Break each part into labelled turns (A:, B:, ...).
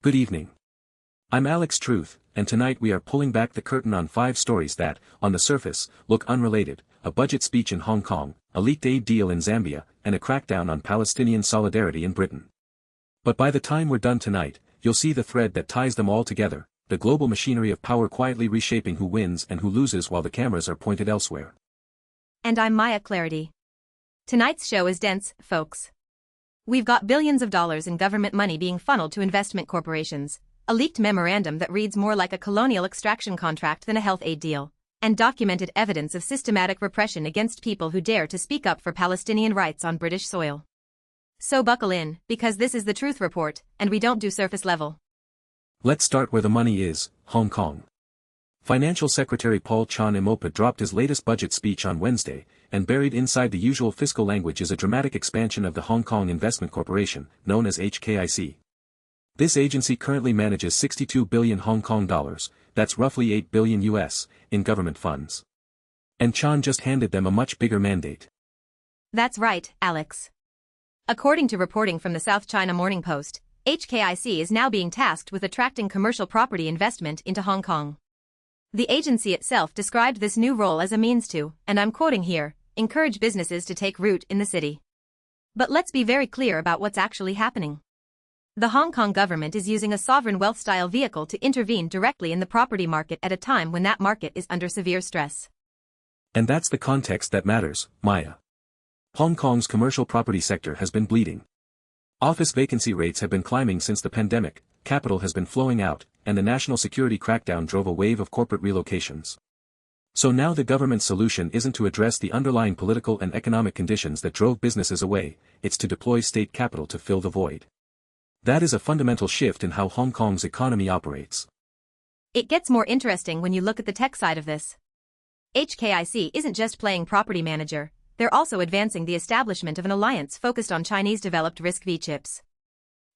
A: Good evening. I'm Alex Truth, and tonight we are pulling back the curtain on 5 stories that, on the surface, look unrelated: a budget speech in Hong Kong, a leaked aid deal in Zambia, and a crackdown on Palestinian solidarity in Britain. But by the time we're done tonight, you'll see the thread that ties them all together: the global machinery of power quietly reshaping who wins and who loses while the cameras are pointed elsewhere.
B: And I'm Maya Clarity. Tonight's show is dense, folks. We've got billions of dollars in government money being funneled to investment corporations, a leaked memorandum that reads more like a colonial extraction contract than a health aid deal, and documented evidence of systematic repression against people who dare to speak up for Palestinian rights on British soil. So buckle in, because this is the Truth Report, and we don't do surface level.
A: Let's start where the money is: Hong Kong. Financial Secretary Paul Chan-im-opa dropped his latest budget speech on Wednesday, and buried inside the usual fiscal language is a dramatic expansion of the Hong Kong Investment Corporation, known as HKIC. This agency currently manages 62 billion Hong Kong dollars, that's roughly $8 billion US, in government funds. And Chan just handed them a much bigger mandate.
B: That's right, Alex. According to reporting from the South China Morning Post, HKIC is now being tasked with attracting commercial property investment into Hong Kong. The agency itself described this new role as a means to, and I'm quoting here, encourage businesses to take root in the city. But let's be very clear about what's actually happening. The Hong Kong government is using a sovereign wealth-style vehicle to intervene directly in the property market at a time when that market is under severe stress.
A: And that's the context that matters, Maya. Hong Kong's commercial property sector has been bleeding. Office vacancy rates have been climbing since the pandemic, capital has been flowing out, and the national security crackdown drove a wave of corporate relocations. So now the government's solution isn't to address the underlying political and economic conditions that drove businesses away, it's to deploy state capital to fill the void. That is a fundamental shift in how Hong Kong's economy operates.
B: It gets more interesting when you look at the tech side of this. HKIC isn't just playing property manager, they're also advancing the establishment of an alliance focused on Chinese-developed RISC-V chips.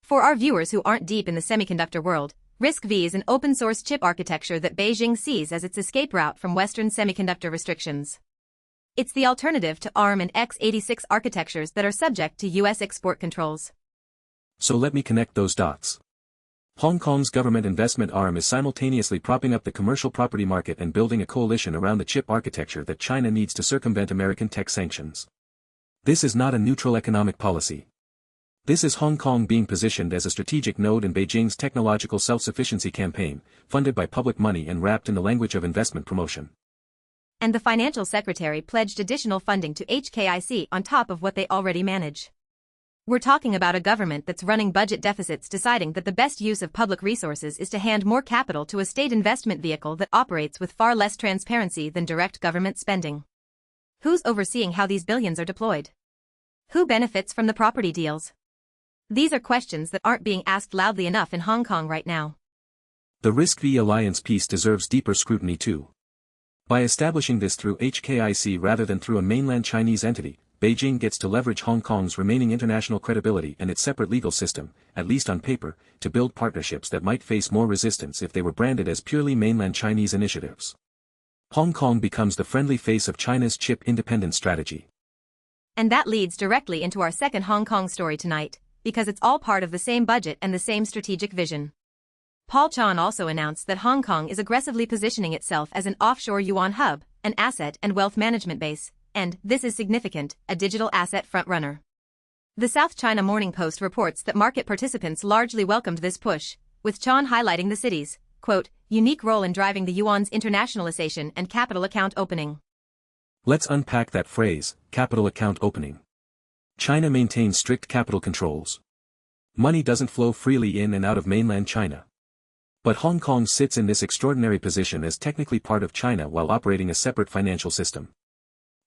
B: For our viewers who aren't deep in the semiconductor world, RISC-V is an open-source chip architecture that Beijing sees as its escape route from Western semiconductor restrictions. It's the alternative to ARM and x86 architectures that are subject to US export controls.
A: So let me connect those dots. Hong Kong's government investment arm is simultaneously propping up the commercial property market and building a coalition around the chip architecture that China needs to circumvent American tech sanctions. This is not a neutral economic policy. This is Hong Kong being positioned as a strategic node in Beijing's technological self-sufficiency campaign, funded by public money and wrapped in the language of investment promotion.
B: And the financial secretary pledged additional funding to HKIC on top of what they already manage. We're talking about a government that's running budget deficits, deciding that the best use of public resources is to hand more capital to a state investment vehicle that operates with far less transparency than direct government spending. Who's overseeing how these billions are deployed? Who benefits from the property deals? These are questions that aren't being asked loudly enough in Hong Kong right now.
A: The RISC-V alliance piece deserves deeper scrutiny too. By establishing this through HKIC rather than through a mainland Chinese entity, Beijing gets to leverage Hong Kong's remaining international credibility and its separate legal system, at least on paper, to build partnerships that might face more resistance if they were branded as purely mainland Chinese initiatives. Hong Kong becomes the friendly face of China's chip independence strategy.
B: And that leads directly into our second Hong Kong story tonight, because it's all part of the same budget and the same strategic vision. Paul Chan also announced that Hong Kong is aggressively positioning itself as an offshore yuan hub, an asset and wealth management base, and, this is significant, a digital asset frontrunner. The South China Morning Post reports that market participants largely welcomed this push, with Chan highlighting the city's, quote, unique role in driving the yuan's internationalization and capital account opening.
A: Let's unpack that phrase, capital account opening. China maintains strict capital controls. Money doesn't flow freely in and out of mainland China. But Hong Kong sits in this extraordinary position as technically part of China while operating a separate financial system.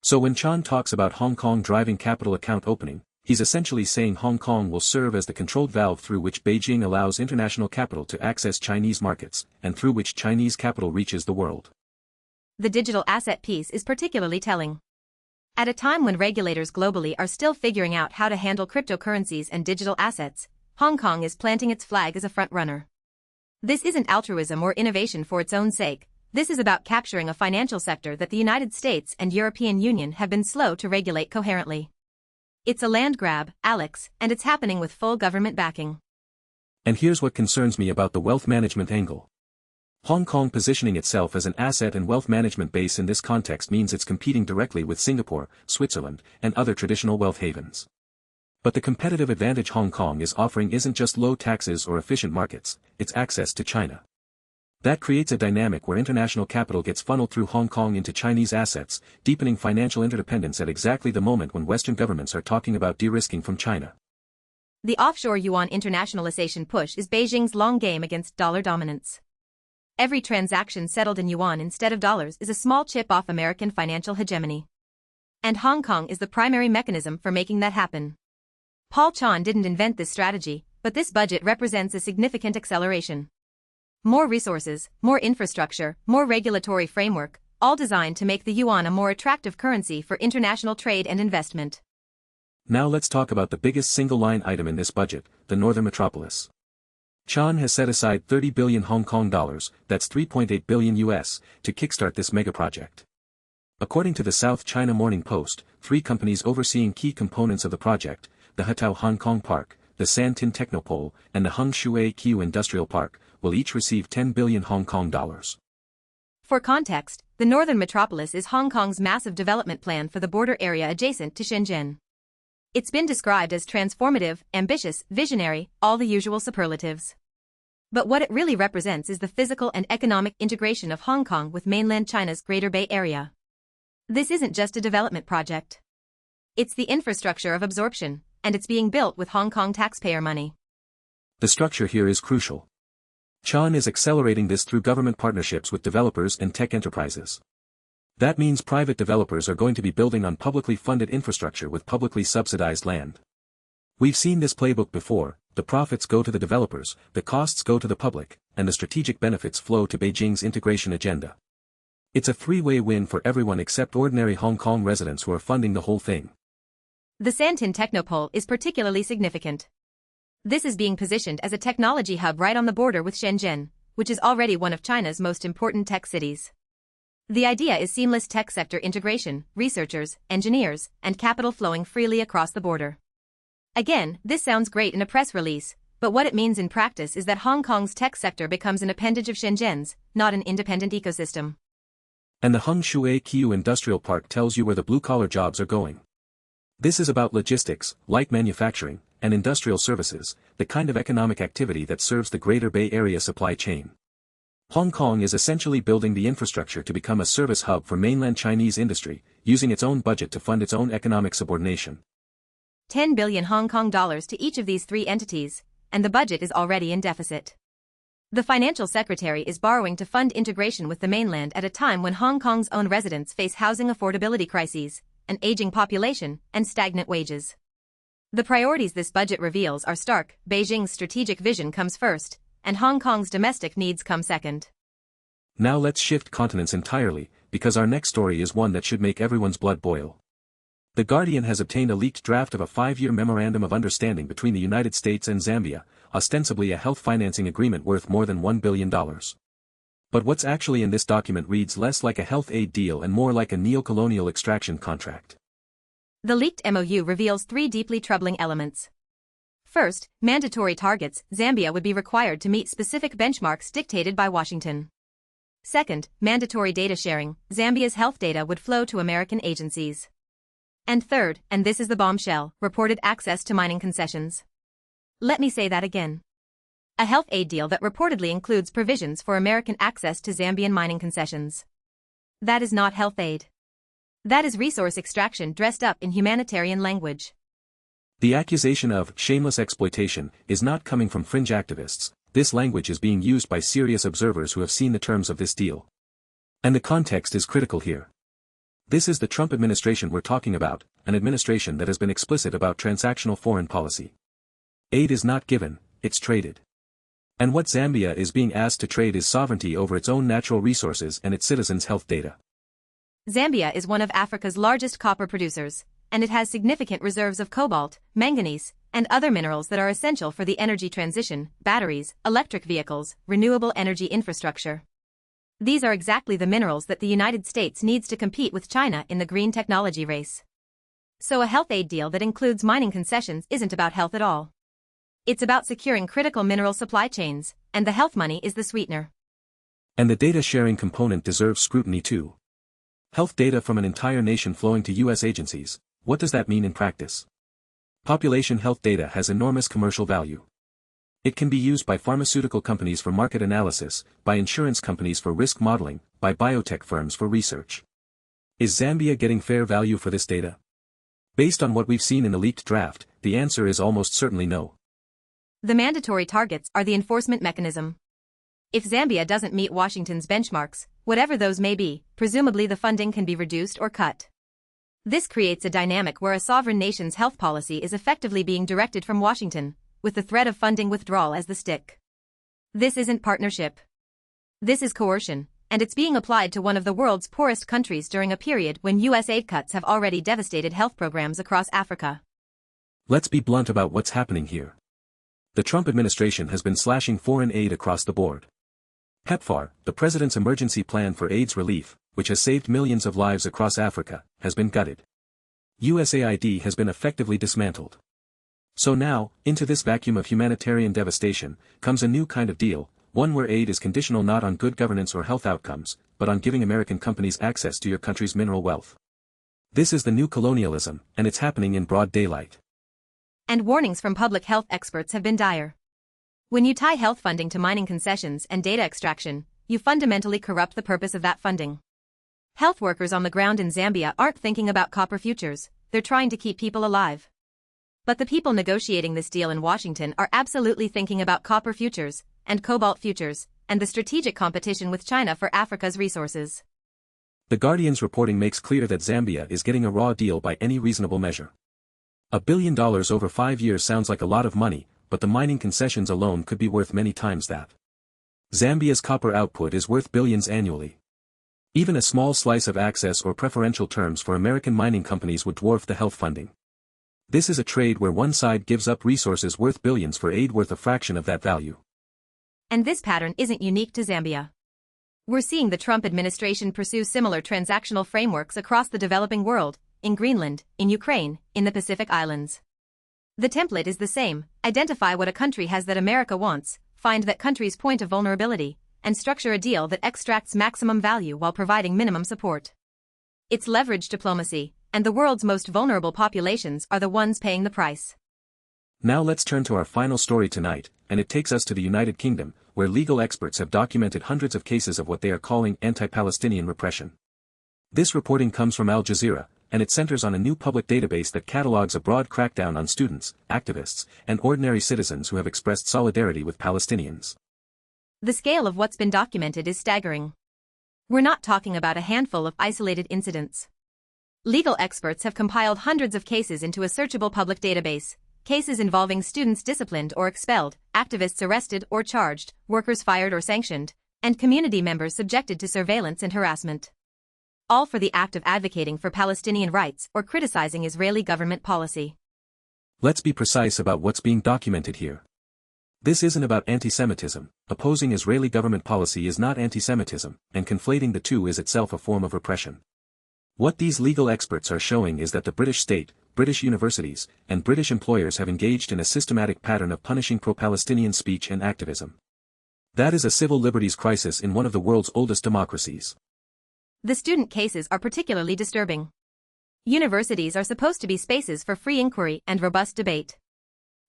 A: So when Chan talks about Hong Kong driving capital account opening, he's essentially saying Hong Kong will serve as the controlled valve through which Beijing allows international capital to access Chinese markets, and through which Chinese capital reaches the world.
B: The digital asset piece is particularly telling. At a time when regulators globally are still figuring out how to handle cryptocurrencies and digital assets, Hong Kong is planting its flag as a front-runner. This isn't altruism or innovation for its own sake. This is about capturing a financial sector that the United States and European Union have been slow to regulate coherently. It's a land grab, Alex, and it's happening with full government backing.
A: And here's what concerns me about the wealth management angle. Hong Kong positioning itself as an asset and wealth management base in this context means it's competing directly with Singapore, Switzerland, and other traditional wealth havens. But the competitive advantage Hong Kong is offering isn't just low taxes or efficient markets, it's access to China. That creates a dynamic where international capital gets funneled through Hong Kong into Chinese assets, deepening financial interdependence at exactly the moment when Western governments are talking about de-risking from China.
B: The offshore yuan internationalization push is Beijing's long game against dollar dominance. Every transaction settled in yuan instead of dollars is a small chip off American financial hegemony. And Hong Kong is the primary mechanism for making that happen. Paul Chan didn't invent this strategy, but this budget represents a significant acceleration. More resources, more infrastructure, more regulatory framework, all designed to make the yuan a more attractive currency for international trade and investment.
A: Now let's talk about the biggest single-line item in this budget, the Northern Metropolis. Chan has set aside 30 billion Hong Kong dollars, that's 3.8 billion US, to kickstart this mega-project. According to the South China Morning Post, 3 companies overseeing key components of the project, the Hetao Hong Kong Park, the San Tin Technopole, and the Hung Shui Qiu Industrial Park, will each receive 10 billion Hong Kong dollars.
B: For context, the Northern Metropolis is Hong Kong's massive development plan for the border area adjacent to Shenzhen. It's been described as transformative, ambitious, visionary, all the usual superlatives. But what it really represents is the physical and economic integration of Hong Kong with mainland China's Greater Bay Area. This isn't just a development project. It's the infrastructure of absorption, and it's being built with Hong Kong taxpayer money.
A: The structure here is crucial. Chan is accelerating this through government partnerships with developers and tech enterprises. That means private developers are going to be building on publicly funded infrastructure with publicly subsidized land. We've seen this playbook before, the profits go to the developers, the costs go to the public, and the strategic benefits flow to Beijing's integration agenda. It's a three-way win for everyone except ordinary Hong Kong residents who are funding the whole thing.
B: The San Tin Technopole is particularly significant. This is being positioned as a technology hub right on the border with Shenzhen, which is already one of China's most important tech cities. The idea is seamless tech sector integration, researchers, engineers, and capital flowing freely across the border. Again, this sounds great in a press release, but what it means in practice is that Hong Kong's tech sector becomes an appendage of Shenzhen's, not an independent ecosystem.
A: And the Hung Shui Qiu Industrial Park tells you where the blue-collar jobs are going. This is about logistics, light manufacturing, and industrial services, the kind of economic activity that serves the Greater Bay Area supply chain. Hong Kong is essentially building the infrastructure to become a service hub for mainland Chinese industry, using its own budget to fund its own economic subordination.
B: 10 billion Hong Kong dollars to each of these 3 entities, and the budget is already in deficit. The financial secretary is borrowing to fund integration with the mainland at a time when Hong Kong's own residents face housing affordability crises, an aging population, and stagnant wages. The priorities this budget reveals are stark. Beijing's strategic vision comes first, and Hong Kong's domestic needs come second.
A: Now let's shift continents entirely, because our next story is one that should make everyone's blood boil. The Guardian has obtained a leaked draft of a 5-year memorandum of understanding between the United States and Zambia, ostensibly a health financing agreement worth more than $1 billion. But what's actually in this document reads less like a health aid deal and more like a neo-colonial extraction contract.
B: The leaked MOU reveals 3 deeply troubling elements. First, mandatory targets. Zambia would be required to meet specific benchmarks dictated by Washington. Second, mandatory data sharing. Zambia's health data would flow to American agencies. And third, and this is the bombshell, reported access to mining concessions. Let me say that again. A health aid deal that reportedly includes provisions for American access to Zambian mining concessions. That is not health aid. That is resource extraction dressed up in humanitarian language.
A: The accusation of shameless exploitation is not coming from fringe activists. This language is being used by serious observers who have seen the terms of this deal. And the context is critical here. This is the Trump administration we're talking about, an administration that has been explicit about transactional foreign policy. Aid is not given, it's traded. And what Zambia is being asked to trade is sovereignty over its own natural resources and its citizens' health data.
B: Zambia is one of Africa's largest copper producers, and it has significant reserves of cobalt, manganese, and other minerals that are essential for the energy transition, batteries, electric vehicles, renewable energy infrastructure. These are exactly the minerals that the United States needs to compete with China in the green technology race. So a health aid deal that includes mining concessions isn't about health at all. It's about securing critical mineral supply chains, and the health money is the sweetener.
A: And the data sharing component deserves scrutiny too. Health data from an entire nation flowing to US agencies, what does that mean in practice? Population health data has enormous commercial value. It can be used by pharmaceutical companies for market analysis, by insurance companies for risk modeling, by biotech firms for research. Is Zambia getting fair value for this data? Based on what we've seen in the leaked draft, the answer is almost certainly no.
B: The mandatory targets are the enforcement mechanism. If Zambia doesn't meet Washington's benchmarks, whatever those may be, presumably the funding can be reduced or cut. This creates a dynamic where a sovereign nation's health policy is effectively being directed from Washington, with the threat of funding withdrawal as the stick. This isn't partnership. This is coercion, and it's being applied to one of the world's poorest countries during a period when US aid cuts have already devastated health programs across Africa.
A: Let's be blunt about what's happening here. The Trump administration has been slashing foreign aid across the board. PEPFAR, the President's Emergency Plan for AIDS Relief, which has saved millions of lives across Africa, has been gutted. USAID has been effectively dismantled. So now, into this vacuum of humanitarian devastation, comes a new kind of deal, one where aid is conditional not on good governance or health outcomes, but on giving American companies access to your country's mineral wealth. This is the new colonialism, and it's happening in broad daylight.
B: And warnings from public health experts have been dire. When you tie health funding to mining concessions and data extraction, you fundamentally corrupt the purpose of that funding. Health workers on the ground in Zambia aren't thinking about copper futures, they're trying to keep people alive. But the people negotiating this deal in Washington are absolutely thinking about copper futures, and cobalt futures, and the strategic competition with China for Africa's resources.
A: The Guardian's reporting makes clear that Zambia is getting a raw deal by any reasonable measure. $1 billion over 5 years sounds like a lot of money, but the mining concessions alone could be worth many times that. Zambia's copper output is worth billions annually. Even a small slice of access or preferential terms for American mining companies would dwarf the health funding. This is a trade where one side gives up resources worth billions for aid worth a fraction of that value.
B: And this pattern isn't unique to Zambia. We're seeing the Trump administration pursue similar transactional frameworks across the developing world, in Greenland, in Ukraine, in the Pacific Islands. The template is the same: identify what a country has that America wants, find that country's point of vulnerability, and structure a deal that extracts maximum value while providing minimum support. It's leverage diplomacy, and the world's most vulnerable populations are the ones paying the price.
A: Now let's turn to our final story tonight, and it takes us to the United Kingdom, where legal experts have documented hundreds of cases of what they are calling anti-Palestinian repression. This reporting comes from Al Jazeera, and it centers on a new public database that catalogs a broad crackdown on students, activists, and ordinary citizens who have expressed solidarity with Palestinians.
B: The scale of what's been documented is staggering. We're not talking about a handful of isolated incidents. Legal experts have compiled hundreds of cases into a searchable public database, cases involving students disciplined or expelled, activists arrested or charged, workers fired or sanctioned, and community members subjected to surveillance and harassment. All for the act of advocating for Palestinian rights or criticizing Israeli government policy.
A: Let's be precise about what's being documented here. This isn't about anti-Semitism. Opposing Israeli government policy is not anti-Semitism, and conflating the two is itself a form of repression. What these legal experts are showing is that the British state, British universities, and British employers have engaged in a systematic pattern of punishing pro-Palestinian speech and activism. That is a civil liberties crisis in one of the world's oldest democracies.
B: The student cases are particularly disturbing. Universities are supposed to be spaces for free inquiry and robust debate.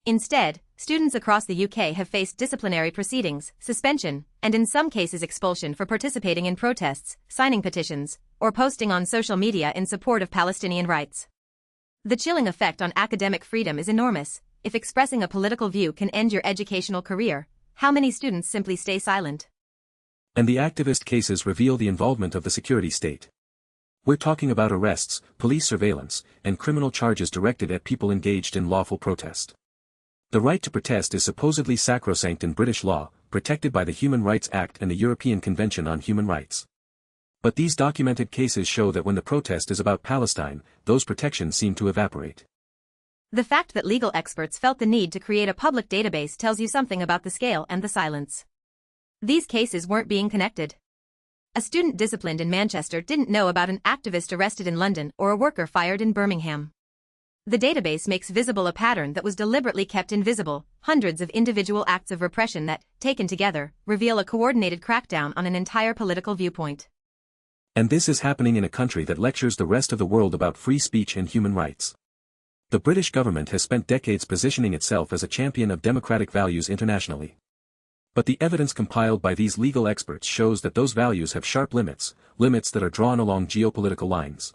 B: Instead, students across the UK have faced disciplinary proceedings, suspension, and in some cases expulsion for participating in protests, signing petitions, or posting on social media in support of Palestinian rights. The chilling effect on academic freedom is enormous. If expressing a political view can end your educational career, how many students simply stay silent?
A: And the activist cases reveal the involvement of the security state. We're talking about arrests, police surveillance, and criminal charges directed at people engaged in lawful protest. The right to protest is supposedly sacrosanct in British law, protected by the Human Rights Act and the European Convention on Human Rights. But these documented cases show that when the protest is about Palestine, those protections seem to evaporate.
B: The fact that legal experts felt the need to create a public database tells you something about the scale and the silence. These cases weren't being connected. A student disciplined in Manchester didn't know about an activist arrested in London or a worker fired in Birmingham. The database makes visible a pattern that was deliberately kept invisible, hundreds of individual acts of repression that, taken together, reveal a coordinated crackdown on an entire political viewpoint.
A: And this is happening in a country that lectures the rest of the world about free speech and human rights. The British government has spent decades positioning itself as a champion of democratic values internationally. But the evidence compiled by these legal experts shows that those values have sharp limits that are drawn along geopolitical lines.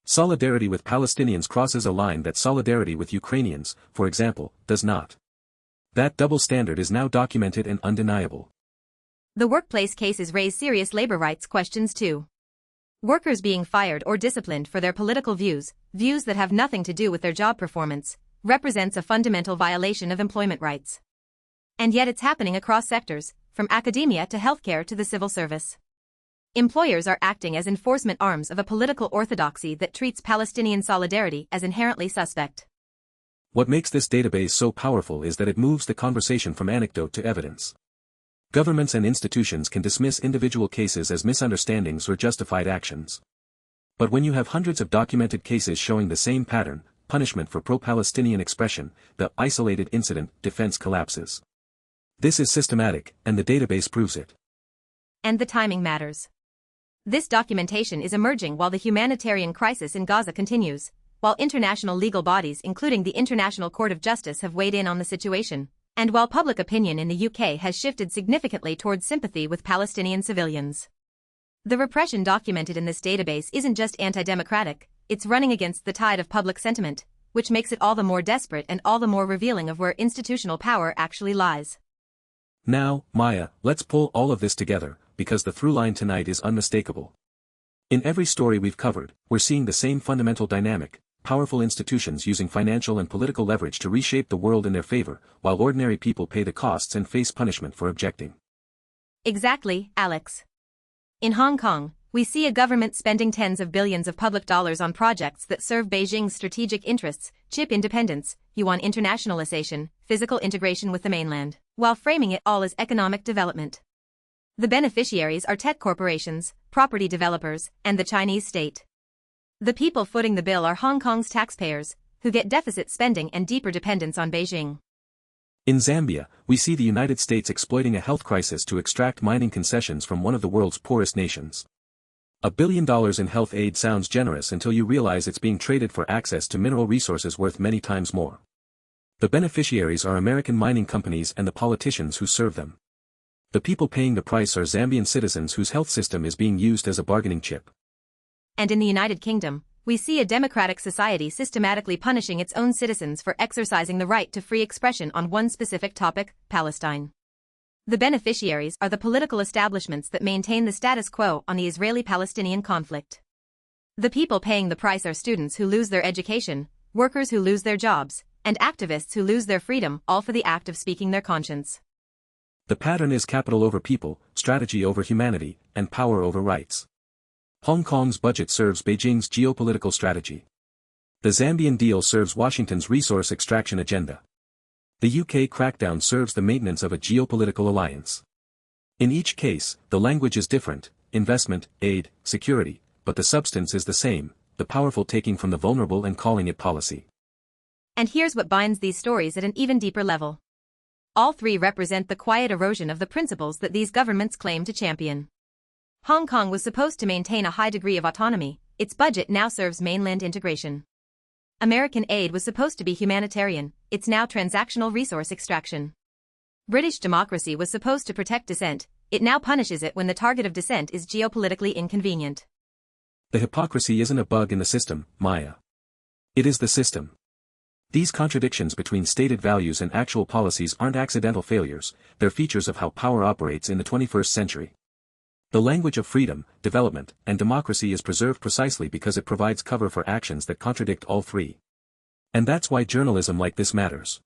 A: Solidarity with Palestinians crosses a line that solidarity with Ukrainians, for example, does not. That double standard is now documented and undeniable.
B: The workplace cases raise serious labor rights questions too. Workers being fired or disciplined for their political views that have nothing to do with their job performance, represents a fundamental violation of employment rights. And yet it's happening across sectors, from academia to healthcare to the civil service. Employers are acting as enforcement arms of a political orthodoxy that treats Palestinian solidarity as inherently suspect.
A: What makes this database so powerful is that it moves the conversation from anecdote to evidence. Governments and institutions can dismiss individual cases as misunderstandings or justified actions. But when you have hundreds of documented cases showing the same pattern, punishment for pro-Palestinian expression, the isolated incident defense collapses. This is systematic, and the database proves it.
B: And the timing matters. This documentation is emerging while the humanitarian crisis in Gaza continues, while international legal bodies including the International Court of Justice have weighed in on the situation, and while public opinion in the UK has shifted significantly towards sympathy with Palestinian civilians. The repression documented in this database isn't just anti-democratic, it's running against the tide of public sentiment, which makes it all the more desperate and all the more revealing of where institutional power actually lies.
A: Now, Maya, let's pull all of this together, because the through line tonight is unmistakable. In every story we've covered, we're seeing the same fundamental dynamic: powerful institutions using financial and political leverage to reshape the world in their favor, while ordinary people pay the costs and face punishment for objecting.
B: Exactly, Alex. In Hong Kong, we see a government spending tens of billions of public dollars on projects that serve Beijing's strategic interests: chip independence, yuan internationalization, physical integration with the mainland, while framing it all as economic development. The beneficiaries are tech corporations, property developers, and the Chinese state. The people footing the bill are Hong Kong's taxpayers, who get deficit spending and deeper dependence on Beijing.
A: In Zambia, we see the United States exploiting a health crisis to extract mining concessions from one of the world's poorest nations. $1 billion in health aid sounds generous until you realize it's being traded for access to mineral resources worth many times more. The beneficiaries are American mining companies and the politicians who serve them. The people paying the price are Zambian citizens whose health system is being used as a bargaining chip.
B: And in the United Kingdom, we see a democratic society systematically punishing its own citizens for exercising the right to free expression on one specific topic: Palestine. The beneficiaries are the political establishments that maintain the status quo on the Israeli-Palestinian conflict. The people paying the price are students who lose their education, workers who lose their jobs, and activists who lose their freedom, all for the act of speaking their conscience.
A: The pattern is capital over people, strategy over humanity, and power over rights. Hong Kong's budget serves Beijing's geopolitical strategy. The Zambian deal serves Washington's resource extraction agenda. The UK crackdown serves the maintenance of a geopolitical alliance. In each case, the language is different: investment, aid, security, but the substance is the same: the powerful taking from the vulnerable and calling it policy.
B: And here's what binds these stories at an even deeper level. All three represent the quiet erosion of the principles that these governments claim to champion. Hong Kong was supposed to maintain a high degree of autonomy; its budget now serves mainland integration. American aid was supposed to be humanitarian; it's now transactional resource extraction. British democracy was supposed to protect dissent; it now punishes it when the target of dissent is geopolitically inconvenient.
A: The hypocrisy isn't a bug in the system, Maya. It is the system. These contradictions between stated values and actual policies aren't accidental failures, they're features of how power operates in the 21st century. The language of freedom, development, and democracy is preserved precisely because it provides cover for actions that contradict all three. And that's why journalism like this matters.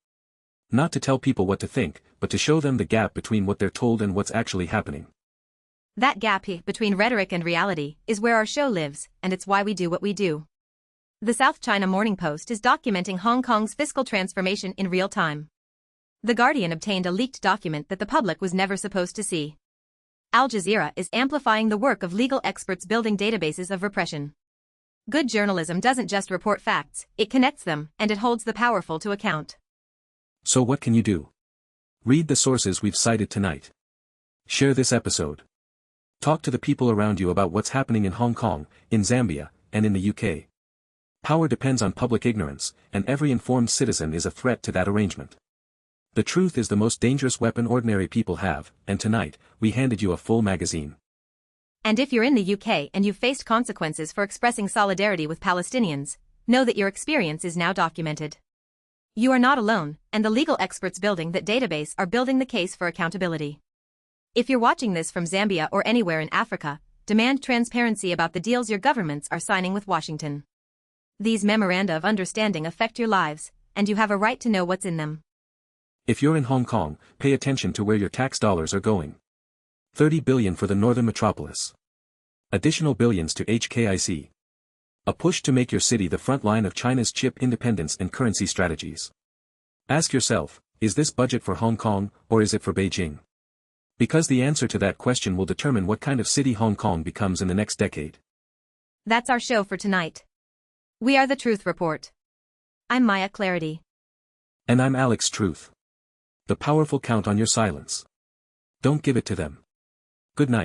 A: Not to tell people what to think, but to show them the gap between what they're told and what's actually happening.
B: That gap between rhetoric and reality is where our show lives, and it's why we do what we do. The South China Morning Post is documenting Hong Kong's fiscal transformation in real time. The Guardian obtained a leaked document that the public was never supposed to see. Al Jazeera is amplifying the work of legal experts building databases of repression. Good journalism doesn't just report facts, it connects them, and it holds the powerful to account.
A: So what can you do? Read the sources we've cited tonight. Share this episode. Talk to the people around you about what's happening in Hong Kong, in Zambia, and in the UK. Power depends on public ignorance, and every informed citizen is a threat to that arrangement. The truth is the most dangerous weapon ordinary people have, and tonight, we handed you a full magazine.
B: And if you're in the UK and you've faced consequences for expressing solidarity with Palestinians, know that your experience is now documented. You are not alone, and the legal experts building that database are building the case for accountability. If you're watching this from Zambia or anywhere in Africa, demand transparency about the deals your governments are signing with Washington. These memoranda of understanding affect your lives, and you have a right to know what's in them.
A: If you're in Hong Kong, pay attention to where your tax dollars are going. 30 billion for the Northern Metropolis. Additional billions to HKIC. A push to make your city the front line of China's chip independence and currency strategies. Ask yourself, is this budget for Hong Kong, or is it for Beijing? Because the answer to that question will determine what kind of city Hong Kong becomes in the next decade.
B: That's our show for tonight. We are the Truth Report. I'm Maya Clarity.
A: And I'm Alex Truth. The powerful count on your silence. Don't give it to them. Good night.